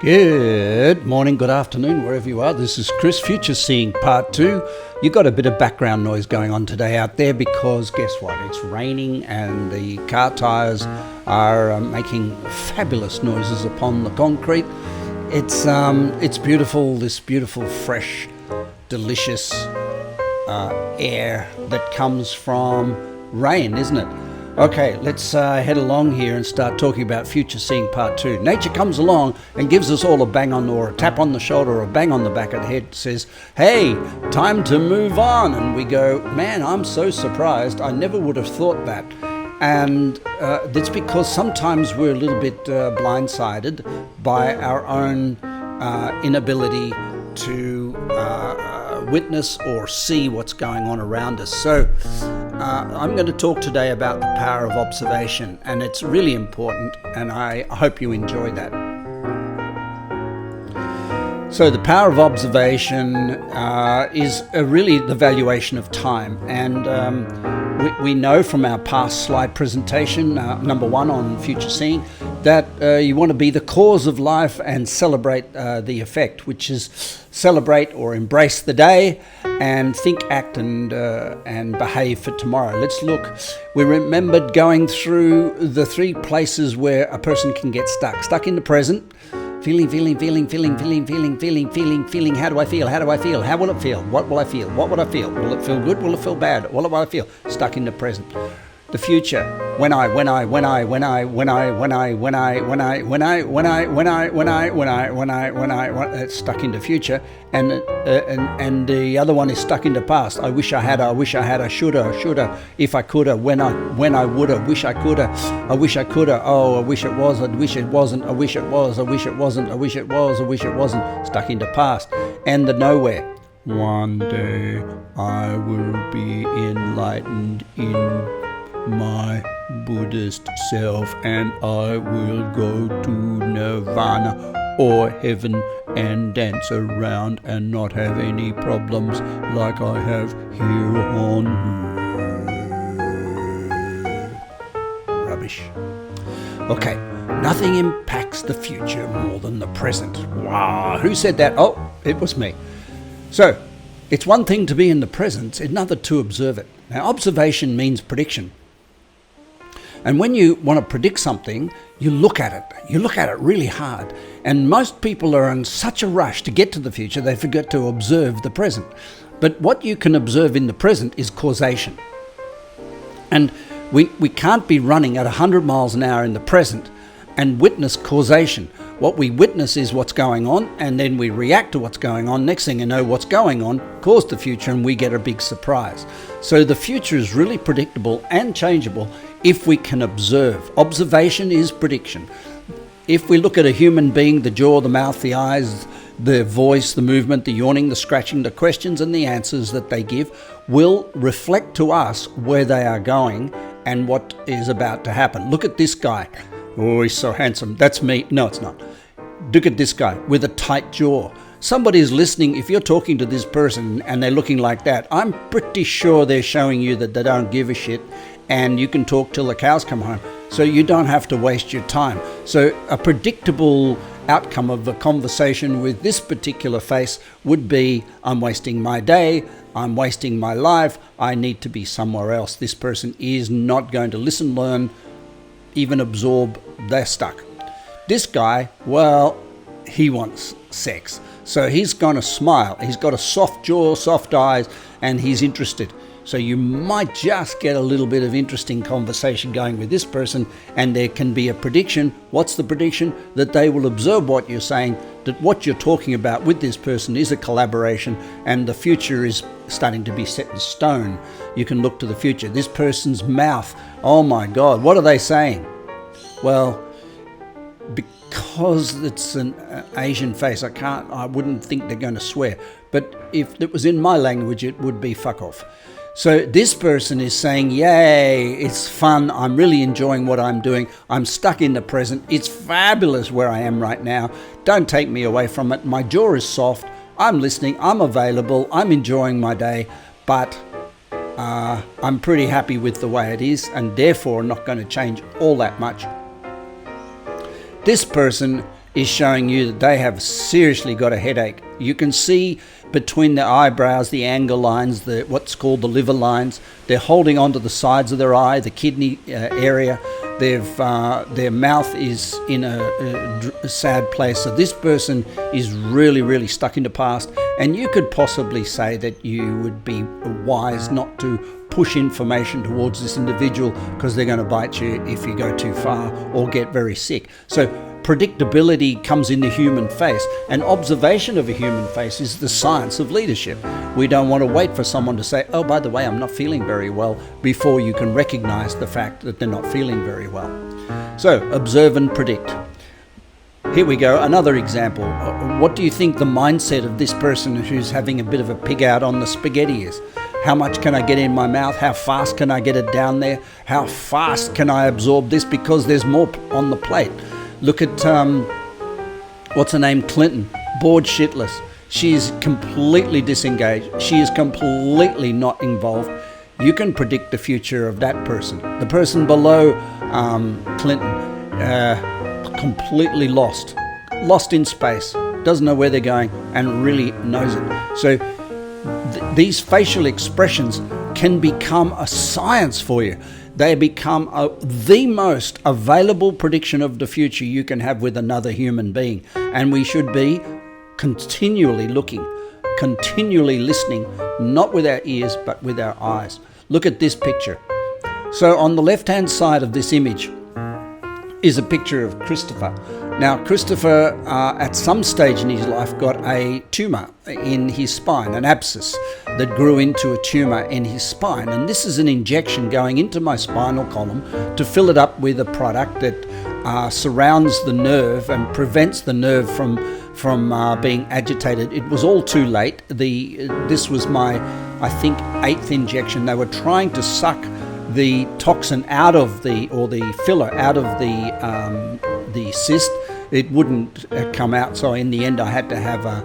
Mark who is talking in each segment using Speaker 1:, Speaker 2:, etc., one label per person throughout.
Speaker 1: Good morning, good afternoon, wherever you are. This is Chris, Future Seeing Part 2. You got a bit of background noise going on today out there because guess what? It's raining and the car tyres are making fabulous noises upon the concrete. It's beautiful, this beautiful, fresh, delicious air that comes from rain, isn't it? Okay, let's head along here and start talking about Future Seeing Part 2. Nature comes along and gives us all a bang on or a tap on the shoulder or a bang on the back of the head, says, hey, time to move on. And we go, man, I'm so surprised. I never would have thought that. And that's because sometimes we're a little bit blindsided by our own inability to witness or see what's going on around us. So I'm going to talk today about the power of observation, and it's really important, and I hope you enjoy that. So the power of observation is really the valuation of time, and we know from our past slide presentation, number 1 on Future Seeing, that you want to be the cause of life and celebrate the effect, which is celebrate or embrace the day and think, act and behave for tomorrow. Let's look. We remembered going through the 3 places where a person can get stuck. Stuck in the present, feeling. How do I feel? How will it feel? What will I feel? What would I feel? Will it feel good? Will it feel bad? What will I feel? Stuck in the present. The future. Stuck in the future, and the other one is stuck in the past. I wish I had, shoulda, if I coulda, when I woulda, wish I coulda, I wish I coulda, oh, I wish it was, I wish it wasn't, I wish it was, I wish it wasn't, I wish it was, I wish it wasn't. Stuck in the past, and the nowhere. One day I will be enlightened in my Buddhist self, and I will go to nirvana or heaven and dance around and not have any problems like I have here on earth. Rubbish. Okay, nothing impacts the future more than the present. Wow, who said that? Oh, it was me. So, it's one thing to be in the present, it's another to observe it. Now, observation means prediction. And when you want to predict something, you look at it. You look at it really hard. And most people are in such a rush to get to the future, they forget to observe the present. But what you can observe in the present is causation. And we can't be running at 100 miles an hour in the present and witness causation. What we witness is what's going on, and then we react to what's going on. Next thing you know, what's going on caused the future, and we get a big surprise. So the future is really predictable and changeable if we can observe. Observation is prediction. If we look at a human being, the jaw, the mouth, the eyes, the voice, the movement, the yawning, the scratching, the questions and the answers that they give will reflect to us where they are going and what is about to happen. Look at this guy. Oh, he's so handsome. That's me. No, it's not. Look at this guy with a tight jaw. Somebody is listening. If you're talking to this person and they're looking like that, I'm pretty sure they're showing you that they don't give a shit, and you can talk till the cows come home. So you don't have to waste your time. So a predictable outcome of a conversation with this particular face would be, I'm wasting my day, I'm wasting my life, I need to be somewhere else. This person is not going to listen, learn, even absorb. They're stuck. This guy, well, he wants sex. So he's going to smile. He's got a soft jaw, soft eyes, and he's interested. So you might just get a little bit of interesting conversation going with this person, and there can be a prediction. What's the prediction? That they will observe what you're saying, that what you're talking about with this person is a collaboration, and the future is starting to be set in stone. You can look to the future. This person's mouth, oh my God, what are they saying? Well, because it's an Asian face, I wouldn't think they're going to swear. But if it was in my language, it would be fuck off. So this person is saying, yay, it's fun. I'm really enjoying what I'm doing. I'm stuck in the present. It's fabulous where I am right now. Don't take me away from it. My jaw is soft. I'm listening. I'm available. I'm enjoying my day. But I'm pretty happy with the way it is, and therefore not going to change all that much. This person is showing you that they have seriously got a headache. You can see between the eyebrows, the angle lines, what's called the liver lines. They're holding onto the sides of their eye, the kidney area. Their mouth is in a sad place. So this person is really, really stuck in the past. And you could possibly say that you would be wise not to push information towards this individual, because they're going to bite you if you go too far or get very sick. So predictability comes in the human face, and observation of a human face is the science of leadership. We don't want to wait for someone to say, oh, by the way, I'm not feeling very well, before you can recognize the fact that they're not feeling very well. So observe and predict. Here we go, another example. What do you think the mindset of this person who's having a bit of a pig out on the spaghetti is? How much can I get in my mouth? How fast can I get it down there? How fast can I absorb this, because there's more on the plate? Look at, what's her name, Clinton, bored shitless. She is completely disengaged. She is completely not involved. You can predict the future of that person. The person below Clinton, completely lost in space, doesn't know where they're going, and really knows it. So these facial expressions can become a science for you. They become the most available prediction of the future you can have with another human being. And we should be continually looking, continually listening, not with our ears, but with our eyes. Look at this picture. So on the left-hand side of this image is a picture of Christopher. Now, Christopher, at some stage in his life, got a tumor in his spine, an abscess that grew into a tumor in his spine. And this is an injection going into my spinal column to fill it up with a product that surrounds the nerve and prevents the nerve from being agitated. It was all too late. This was my, I think, 8th injection. They were trying to suck the toxin out of the filler out of the cyst. It wouldn't come out, so in the end I had to have a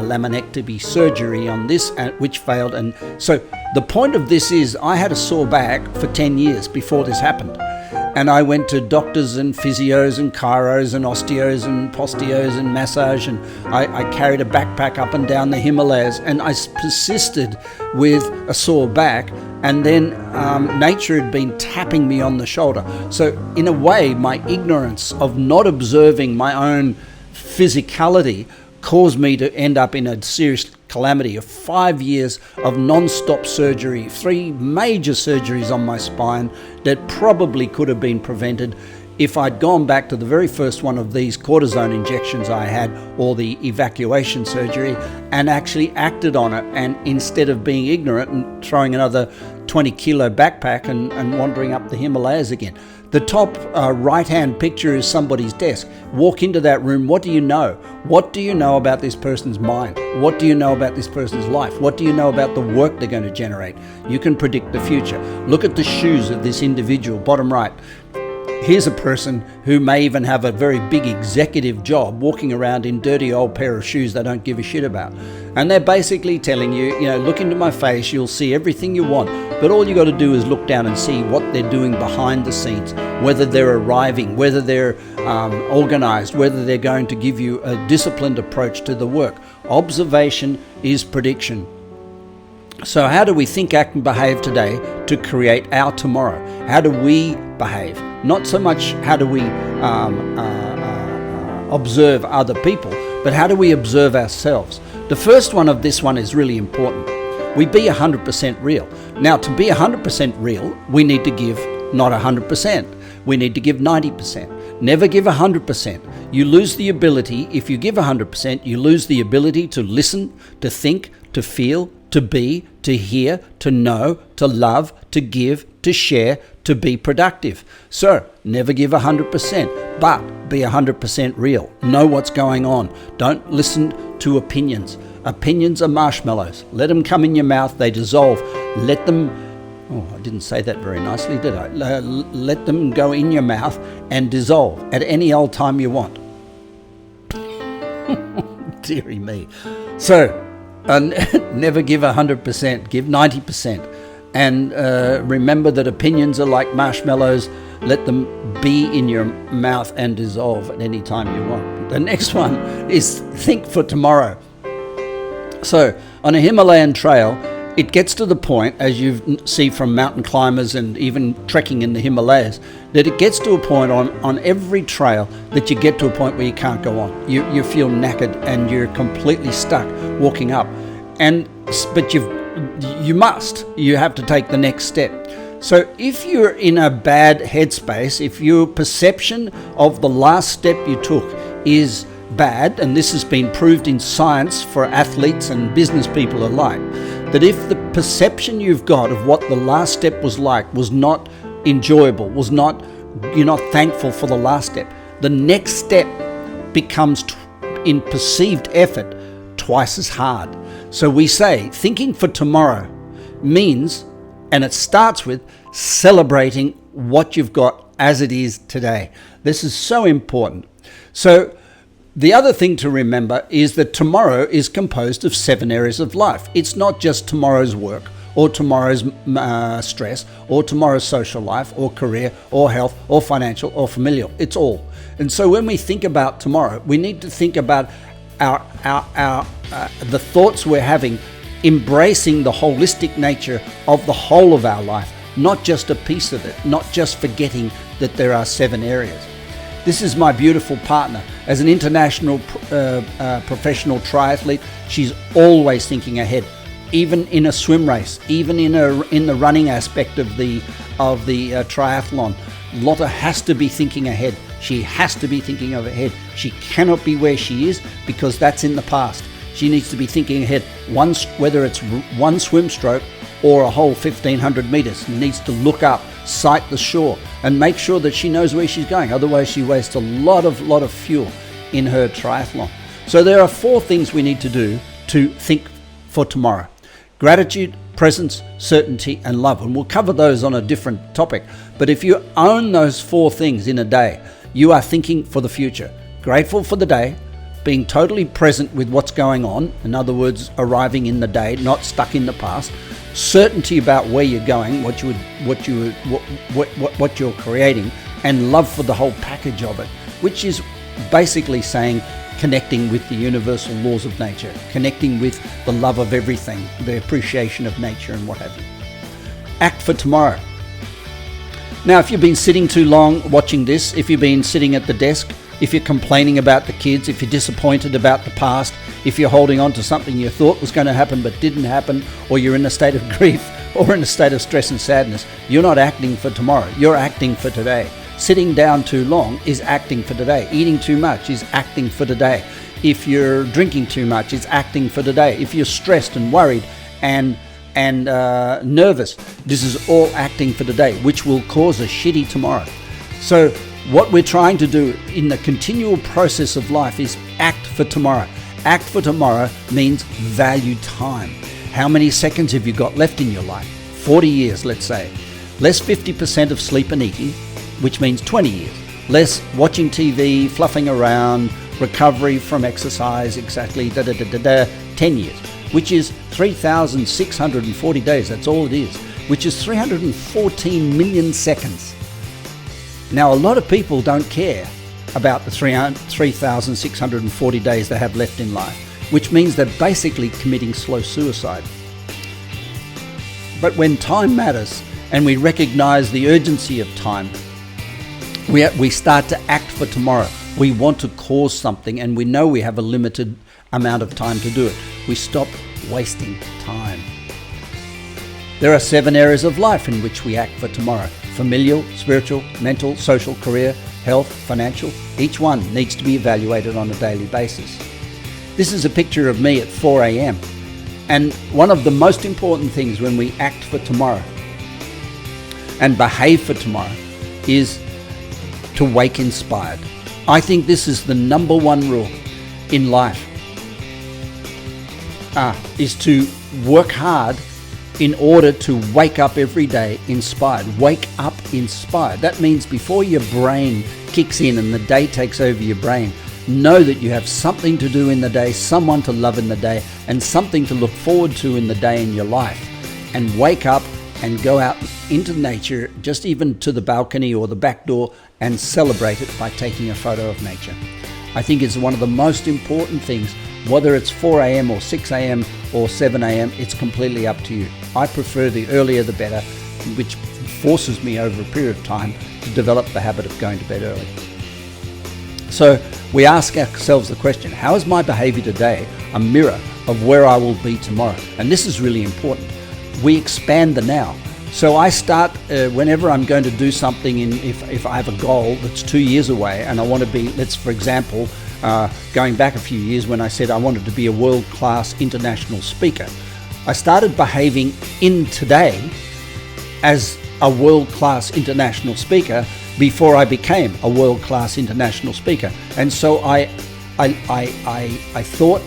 Speaker 1: laminectomy surgery on this, which failed. And so the point of this is, I had a sore back for 10 years before this happened, and I went to doctors and physios and chiros and osteos and posteos and massage, and I carried a backpack up and down the Himalayas, and I persisted with a sore back. And then nature had been tapping me on the shoulder. So in a way, my ignorance of not observing my own physicality caused me to end up in a serious calamity of 5 years of non-stop surgery, 3 major surgeries on my spine that probably could have been prevented if I'd gone back to the very first one of these cortisone injections I had, or the evacuation surgery, and actually acted on it, and instead of being ignorant and throwing another 20 kilo backpack and wandering up the Himalayas again. The top right-hand picture is somebody's desk. Walk into that room, what do you know? What do you know about this person's mind? What do you know about this person's life? What do you know about the work they're going to generate? You can predict the future. Look at the shoes of this individual, bottom right. Here's a person who may even have a very big executive job, walking around in dirty old pair of shoes they don't give a shit about. And they're basically telling you, look into my face, you'll see everything you want. But all you got to do is look down and see what they're doing behind the scenes, whether they're arriving, whether they're organized, whether they're going to give you a disciplined approach to the work. Observation is prediction. So how do we think, act and behave today to create our tomorrow? How do we behave? Not so much how do we observe other people, but how do we observe ourselves? The first one of this one is really important. We be 100% real. Now, to be 100% real, we need to give not 100%. We need to give 90%. Never give 100%. You lose the ability, if you give 100%, you lose the ability to listen, to think, to feel, to be, to hear, to know, to love, to give, to share, to be productive. So, never give 100%, but be 100% real. Know what's going on. Don't listen to opinions. Opinions are marshmallows. Let them come in your mouth, they dissolve. Let them, I didn't say that very nicely, did I? Let them go in your mouth and dissolve at any old time you want. Dearie me. So, never give 100%, give 90%. And remember that opinions are like marshmallows. Let them be in your mouth and dissolve at any time you want. The next one is think for tomorrow. So on a Himalayan trail, it gets to the point, as you see from mountain climbers and even trekking in the Himalayas, that it gets to a point on every trail that you get to a point where you can't go on. You feel knackered and you're completely stuck walking up. But you have to take the next step. So if you're in a bad headspace, if your perception of the last step you took is bad, and this has been proved in science for athletes and business people alike, that if the perception you've got of what the last step was like was not enjoyable, you're not thankful for the last step, the next step becomes, in perceived effort, twice as hard. So we say thinking for tomorrow means, and it starts with celebrating what you've got as it is today. This is so important. So the other thing to remember is that tomorrow is composed of 7 areas of life. It's not just tomorrow's work or tomorrow's stress or tomorrow's social life or career or health or financial or familial. It's all. And so when we think about tomorrow, we need to think about the thoughts we're having, embracing the holistic nature of the whole of our life, not just a piece of it, not just forgetting that there are 7 areas. This is my beautiful partner. As an international professional triathlete, she's always thinking ahead, even in a swim race, even in the running aspect of the triathlon. Lotta has to be thinking ahead. She has to be thinking of ahead. She cannot be where she is because that's in the past. She needs to be thinking ahead, whether it's one swim stroke or a whole 1,500 meters. She needs to look up, sight the shore, and make sure that she knows where she's going. Otherwise, she wastes a lot of fuel in her triathlon. So there are 4 things we need to do to think for tomorrow: gratitude, presence, certainty, and love. And we'll cover those on a different topic. But if you own those 4 things in a day, you are thinking for the future. Grateful for the day, being totally present with what's going on. In other words, arriving in the day, not stuck in the past. Certainty about where you're going, what you're creating, and love for the whole package of it, which is basically saying connecting with the universal laws of nature, connecting with the love of everything, the appreciation of nature and what have you. Act for tomorrow. Now, if you've been sitting too long watching this, if you've been sitting at the desk, if you're complaining about the kids, if you're disappointed about the past, if you're holding on to something you thought was going to happen but didn't happen, or you're in a state of grief or in a state of stress and sadness, you're not acting for tomorrow. You're acting for today. Sitting down too long is acting for today. Eating too much is acting for today. If you're drinking too much, it's acting for today. If you're stressed and worried and nervous, this is all acting for today, which will cause a shitty tomorrow. So what we're trying to do in the continual process of life is act for tomorrow. Act for tomorrow means value time. How many seconds have you got left in your life? 40 years, let's say. Less 50% of sleep and eating, which means 20 years. Less watching TV, fluffing around, recovery from exercise, exactly 10 years, which is 3,640 days. That's all it is, which is 314 million seconds. Now, a lot of people don't care about the 3,640 days they have left in life, which means they're basically committing slow suicide. But when time matters and we recognize the urgency of time, we start to act for tomorrow. We want to cause something and we know we have a limited amount of time to do it. We stop wasting time. There are 7 areas of life in which we act for tomorrow: familial, spiritual, mental, social, career, health, financial. Each one needs to be evaluated on a daily basis. This is a picture of me at 4 a.m. And one of the most important things when we act for tomorrow and behave for tomorrow is to wake inspired. I think this is the number 1 rule in life, is to work hard in order to wake up every day inspired. Wake up inspired. That means before your brain kicks in and the day takes over your brain, know that you have something to do in the day, someone to love in the day, and something to look forward to in the day in your life. And wake up and go out into nature, just even to the balcony or the back door, and celebrate it by taking a photo of nature. I think is one of the most important things. Whether it's 4 a.m. or 6 a.m. or 7 a.m., it's completely up to you. I prefer the earlier the better, which forces me over a period of time to develop the habit of going to bed early. So we ask ourselves the question, how is my behavior today a mirror of where I will be tomorrow? And this is really important. We expand the now. So I start whenever I'm going to do something, if I have a goal that's 2 years away and I want to be, for example, going back a few years when I said I wanted to be a world-class international speaker, I started behaving in today as a world-class international speaker before I became a world-class international speaker. And so I thought,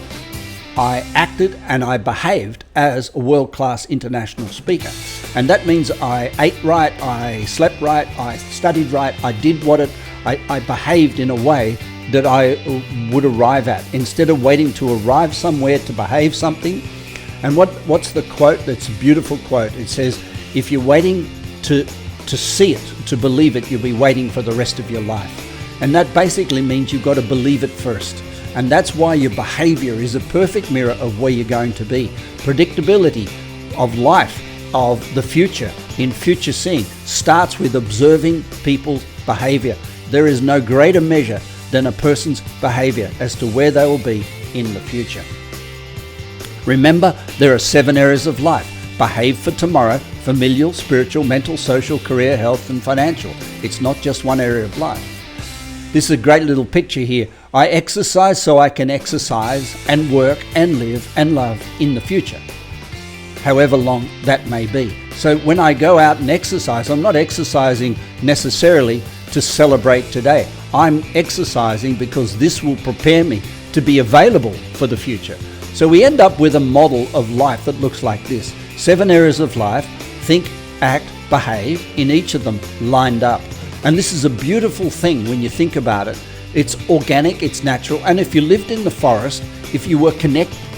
Speaker 1: I acted and I behaved as a world-class international speaker. And that means I ate right, I slept right, I studied right, I did I behaved in a way that I would arrive at, instead of waiting to arrive somewhere to behave something. And what's the quote? That's a beautiful quote. It says, if you're waiting to see it, to believe it, you'll be waiting for the rest of your life. And that basically means you've got to believe it first. And that's why your behavior is a perfect mirror of where you're going to be. Predictability of life, of the future, in future seeing, starts with observing people's behavior. There is no greater measure than a person's behavior as to where they will be in the future. Remember, there are 7 areas of life. Behave for tomorrow: familial, spiritual, mental, social, career, health, and financial. It's not just one area of life. This is a great little picture here. I exercise so I can exercise and work and live and love in the future, however long that may be. So when I go out and exercise, I'm not exercising necessarily to celebrate today. I'm exercising because this will prepare me to be available for the future. So we end up with a model of life that looks like this. 7 areas of life: think, act, behave, in each of them lined up. And this is a beautiful thing when you think about it. It's organic, it's natural. And if you lived in the forest, if you were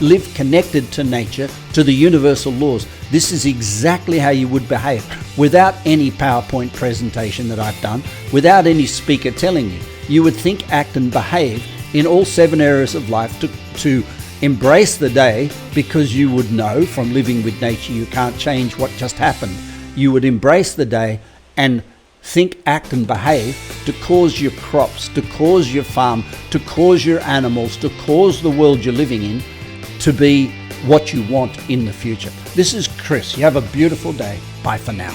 Speaker 1: lived connected to nature, to the universal laws, this is exactly how you would behave, without any PowerPoint presentation that I've done, without any speaker telling you. You would think, act, and behave in all 7 areas of life to embrace the day, because you would know from living with nature you can't change what just happened. You would embrace the day and think, act, and behave to cause your crops, to cause your farm, to cause your animals, to cause the world you're living in to be what you want in the future. This is Chris. You have a beautiful day. Bye for now.